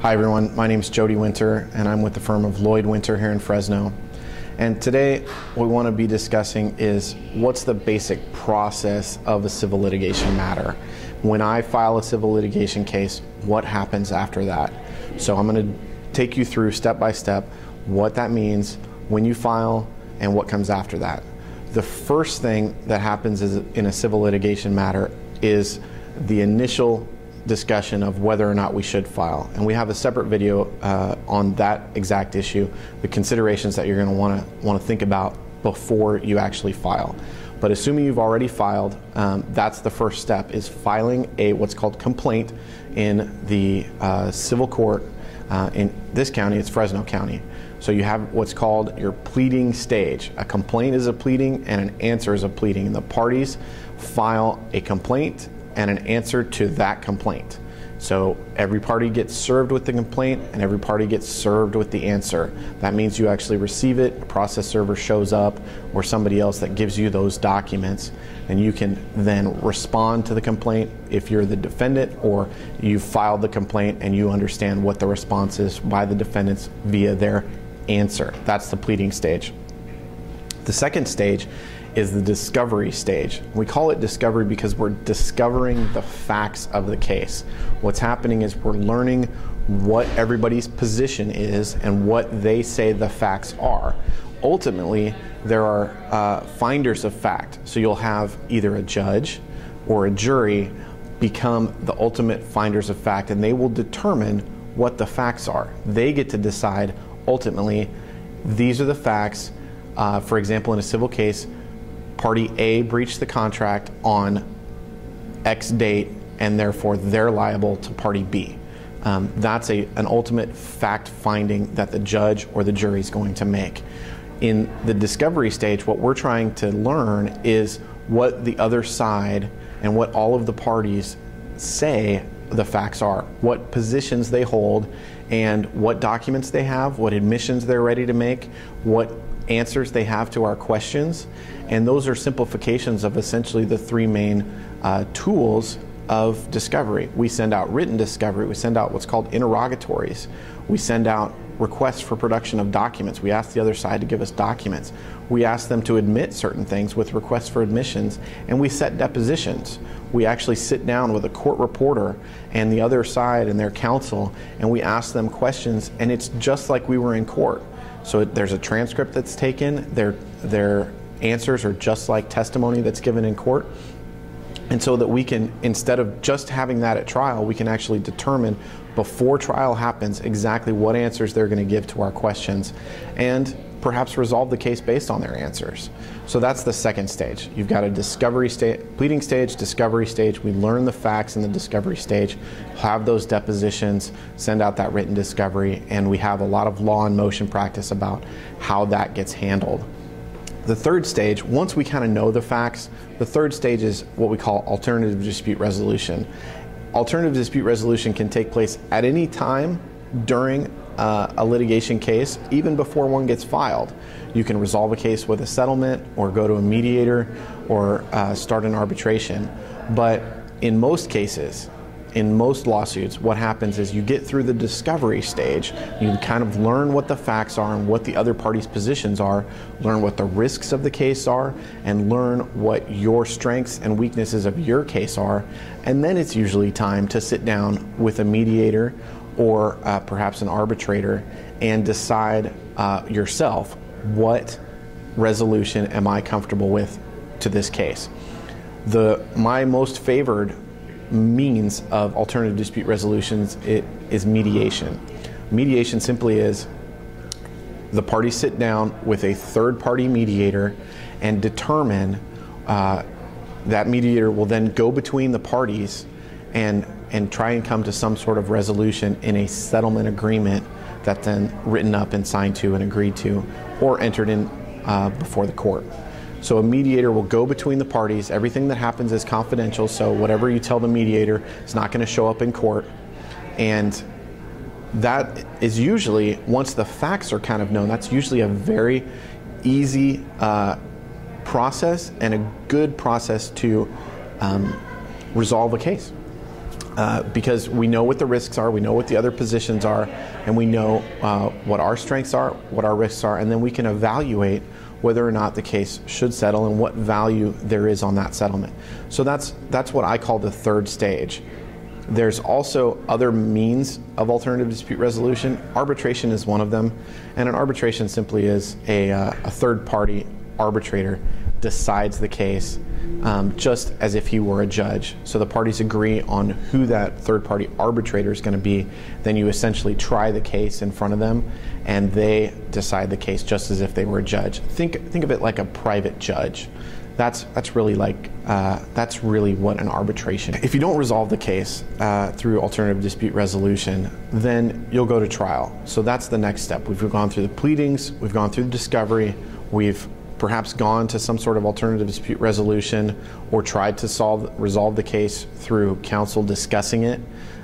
Hi everyone, my name is LloydWinter and I'm with the firm of LloydWinter here in Fresno. And today what we want to be discussing is what's the basic process of a civil litigation matter. When I file a civil litigation case, what happens after that? So I'm going to take you through step by step what that means when you file and what comes after that. The first thing that happens in a civil litigation matter is the initial discussion of whether or not we should file. And we have a separate video on that exact issue, the considerations that you're going to want to think about before you actually file. But assuming you've already filed, that's the first step, is filing a what's called complaint in the civil court. In this county, it's Fresno County. So you have what's called your pleading stage. A complaint is a pleading and an answer is a pleading. And the parties file a complaint and an answer to that complaint. So every party gets served with the complaint and every party gets served with the answer. That means you actually receive it, a process server shows up, or somebody else that gives you those documents, and you can then respond to the complaint if you're the defendant, or you've filed the complaint and you understand what the response is by the defendants via their answer. That's the pleading stage. The second stage is the discovery stage. We call it discovery because we're discovering the facts of the case. What's happening is we're learning what everybody's position is and what they say the facts are. Ultimately, there are finders of fact. So you'll have either a judge or a jury become the ultimate finders of fact, and they will determine what the facts are. They get to decide ultimately, these are the facts. For example, in a civil case, Party A breached the contract on X date, and therefore they're liable to Party B. That's an ultimate fact finding that the judge or the jury is going to make. In the discovery stage, what we're trying to learn is what the other side and what all of the parties say the facts are, what positions they hold, and what documents they have, what admissions they're ready to make, what answers they have to our questions. And those are simplifications of essentially the three main tools of discovery. We send out written discovery, we send out what's called interrogatories, we send out requests for production of documents, we ask the other side to give us documents, we ask them to admit certain things with requests for admissions, and we set depositions. We actually sit down with a court reporter and the other side and their counsel, and we ask them questions, and it's just like we were in court. So there's a transcript that's taken, their answers are just like testimony that's given in court. And so that we can, instead of just having that at trial, we can actually determine before trial happens exactly what answers they're going to give to our questions, and perhaps resolve the case based on their answers. So that's the second stage. You've got a discovery stage, pleading stage, discovery stage. We learn the facts in the discovery stage, have those depositions, send out that written discovery, and we have a lot of law and motion practice about how that gets handled. The third stage, once we kind of know the facts, the third stage is what we call alternative dispute resolution. Alternative dispute resolution can take place at any time during a litigation case, even before one gets filed. You can resolve a case with a settlement, or go to a mediator, or start an arbitration. But in most cases, in most lawsuits, what happens is you get through the discovery stage, you kind of learn what the facts are and what the other party's positions are, learn what the risks of the case are, and learn what your strengths and weaknesses of your case are, and then it's usually time to sit down with a mediator or perhaps an arbitrator and decide yourself, what resolution am I comfortable with to this case. My most favored means of alternative dispute resolutions is mediation. Mediation simply is the parties sit down with a third-party mediator and determine that mediator will then go between the parties and try and come to some sort of resolution in a settlement agreement that's then written up and signed to and agreed to or entered in before the court. So a mediator will go between the parties. Everything that happens is confidential, so whatever you tell the mediator is not going to show up in court. And that is usually, once the facts are kind of known, that's usually a very easy process and a good process to resolve a case. because we know what the risks are, we know what the other positions are, and we know what our strengths are, what our risks are, and then we can evaluate whether or not the case should settle and what value there is on that settlement. So that's what I call the third stage. There's also other means of alternative dispute resolution. Arbitration is one of them, and an arbitration simply is a third-party arbitrator decides the case just as if he were a judge. So the parties agree on who that third-party arbitrator is going to be. Then you essentially try the case in front of them, and they decide the case just as if they were a judge. Think of it like a private judge. That's really what an arbitration is. If you don't resolve the case through alternative dispute resolution, then you'll go to trial. So that's the next step. We've gone through the pleadings, we've gone through the discovery, we've perhaps gone to some sort of alternative dispute resolution or tried to resolve the case through counsel discussing it,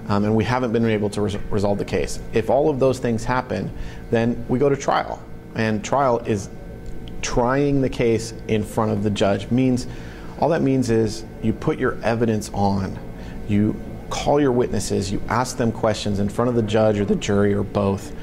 and we haven't been able to resolve the case. If all of those things happen, then we go to trial, and trial is trying the case in front of the judge. All that means is you put your evidence on, you call your witnesses, you ask them questions in front of the judge or the jury or both,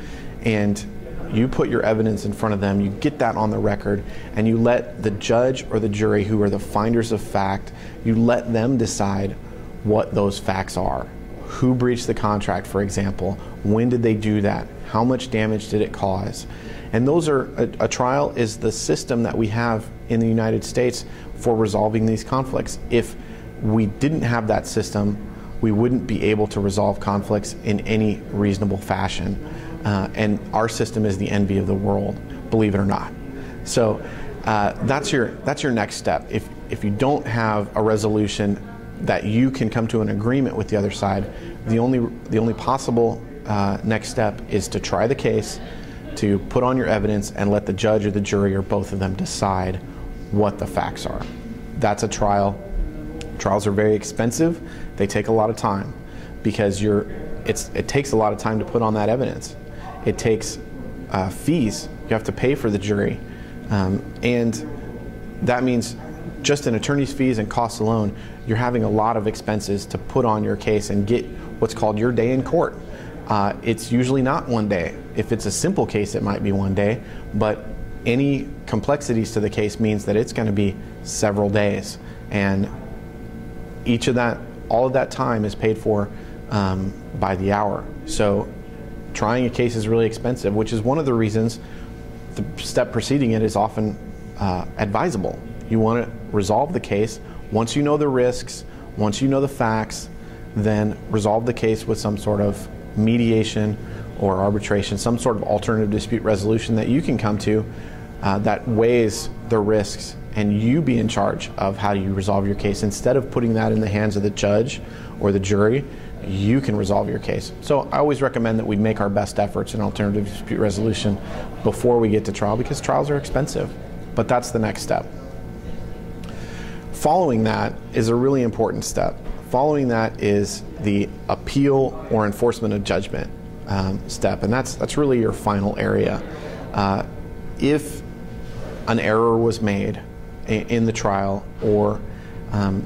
and you put your evidence in front of them, you get that on the record, and you let the judge or the jury, who are the finders of fact, you let them decide what those facts are. Who breached the contract, for example? When did they do that? How much damage did it cause? And those are, a trial is the system that we have in the United States for resolving these conflicts. If we didn't have that system, we wouldn't be able to resolve conflicts in any reasonable fashion. And our system is the envy of the world, believe it or not. So that's your next step. If you don't have a resolution that you can come to an agreement with the other side, the only possible next step is to try the case, to put on your evidence, and let the judge or the jury or both of them decide what the facts are. That's a trial. Trials are very expensive. They take a lot of time because it takes a lot of time to put on that evidence. It takes fees. You have to pay for the jury, and that means just in attorney's fees and costs alone, you're having a lot of expenses to put on your case and get what's called your day in court. It's usually not one day. If it's a simple case, it might be one day, but any complexities to the case means that it's going to be several days, and all of that time is paid for by the hour. So trying a case is really expensive, which is one of the reasons the step preceding it is often advisable. You want to resolve the case. Once you know the risks, once you know the facts, then resolve the case with some sort of mediation or arbitration, some sort of alternative dispute resolution that you can come to that weighs the risks, and you be in charge of how you resolve your case. Instead of putting that in the hands of the judge or the jury, you can resolve your case. So I always recommend that we make our best efforts in alternative dispute resolution before we get to trial, because trials are expensive, but that's the next step. Following that is a really important step. Following that is the appeal or enforcement of judgment step, and that's really your final area. If an error was made in the trial, or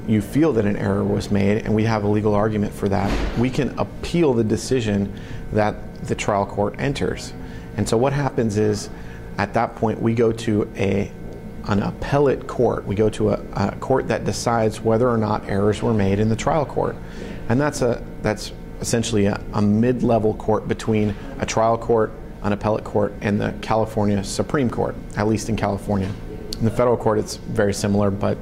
you feel that an error was made and we have a legal argument for that, we can appeal the decision that the trial court enters. And so what happens is, at that point, we go to an appellate court. We go to a court that decides whether or not errors were made in the trial court. And that's essentially a mid-level court between a trial court, an appellate court, and the California Supreme Court, at least in California. In the federal court, it's very similar, but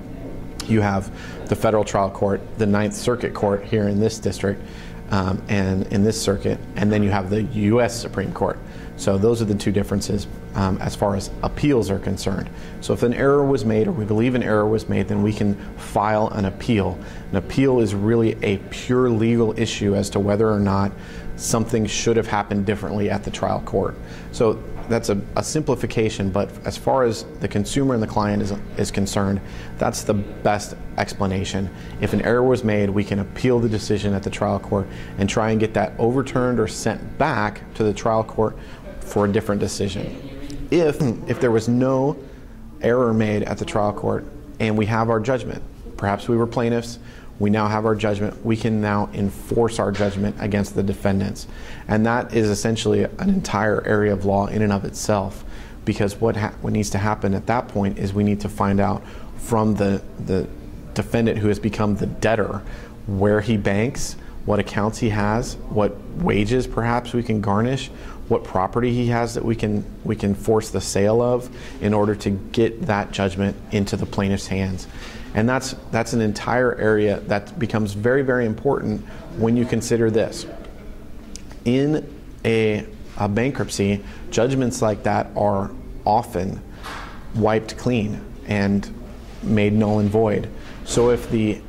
you have the federal trial court, the Ninth Circuit Court here in this district, and in this circuit, and then you have the U.S. Supreme Court. So those are the two differences as far as appeals are concerned. So if an error was made, or we believe an error was made, then we can file an appeal. An appeal is really a pure legal issue as to whether or not something should have happened differently at the trial court. So that's a simplification, but as far as the consumer and the client is concerned, that's the best explanation. If an error was made, we can appeal the decision at the trial court and try and get that overturned or sent back to the trial court for a different decision. If there was no error made at the trial court and we have our judgment, perhaps we were plaintiffs, We now have our judgment. We can now enforce our judgment against the defendants. And that is essentially an entire area of law in and of itself, because what needs to happen at that point is we need to find out from the defendant who has become the debtor where he banks, what accounts he has, what wages perhaps we can garnish, what property he has that we can force the sale of in order to get that judgment into the plaintiff's hands. And that's an entire area that becomes very, very important when you consider this. In a bankruptcy, judgments like that are often wiped clean and made null and void. So if the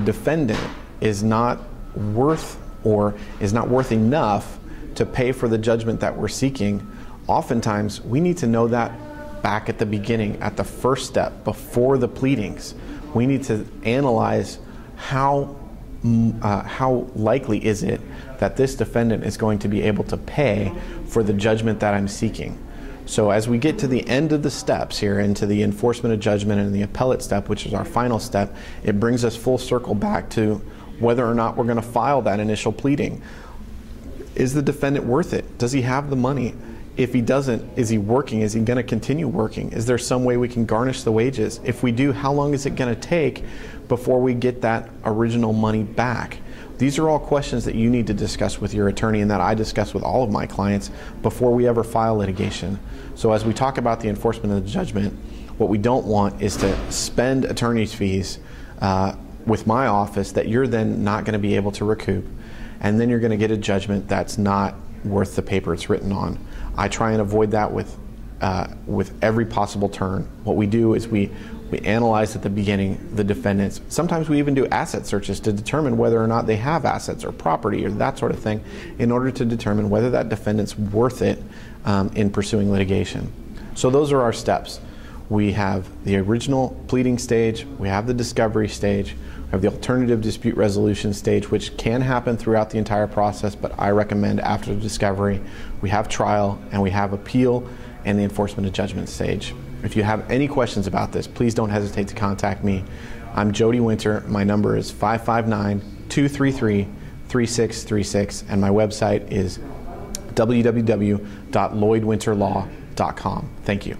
defendant is not worth enough to pay for the judgment that we're seeking, oftentimes we need to know that back at the beginning, at the first step, before the pleadings. We need to analyze how likely is it that this defendant is going to be able to pay for the judgment that I'm seeking. So as we get to the end of the steps here, into the enforcement of judgment and the appellate step, which is our final step, it brings us full circle back to whether or not we're going to file that initial pleading. Is the defendant worth it? Does he have the money? If he doesn't, is he working? Is he going to continue working? Is there some way we can garnish the wages? If we do, how long is it going to take before we get that original money back? These are all questions that you need to discuss with your attorney and that I discuss with all of my clients before we ever file litigation. So as we talk about the enforcement of the judgment, what we don't want is to spend attorney's fees with my office that you're then not going to be able to recoup, and then you're going to get a judgment that's not worth the paper it's written on. I try and avoid that with every possible turn. What we do is we analyze at the beginning the defendants. Sometimes we even do asset searches to determine whether or not they have assets or property or that sort of thing in order to determine whether that defendant's worth it in pursuing litigation. So those are our steps. We have the original pleading stage, we have the discovery stage, we have the alternative dispute resolution stage, which can happen throughout the entire process, but I recommend after the discovery. We have trial, and we have appeal and the enforcement of judgment stage. If you have any questions about this, please don't hesitate to contact me. I'm LloydWinter. My number is 559-233-3636, and my website is www.LloydWinterlaw.com. Thank you.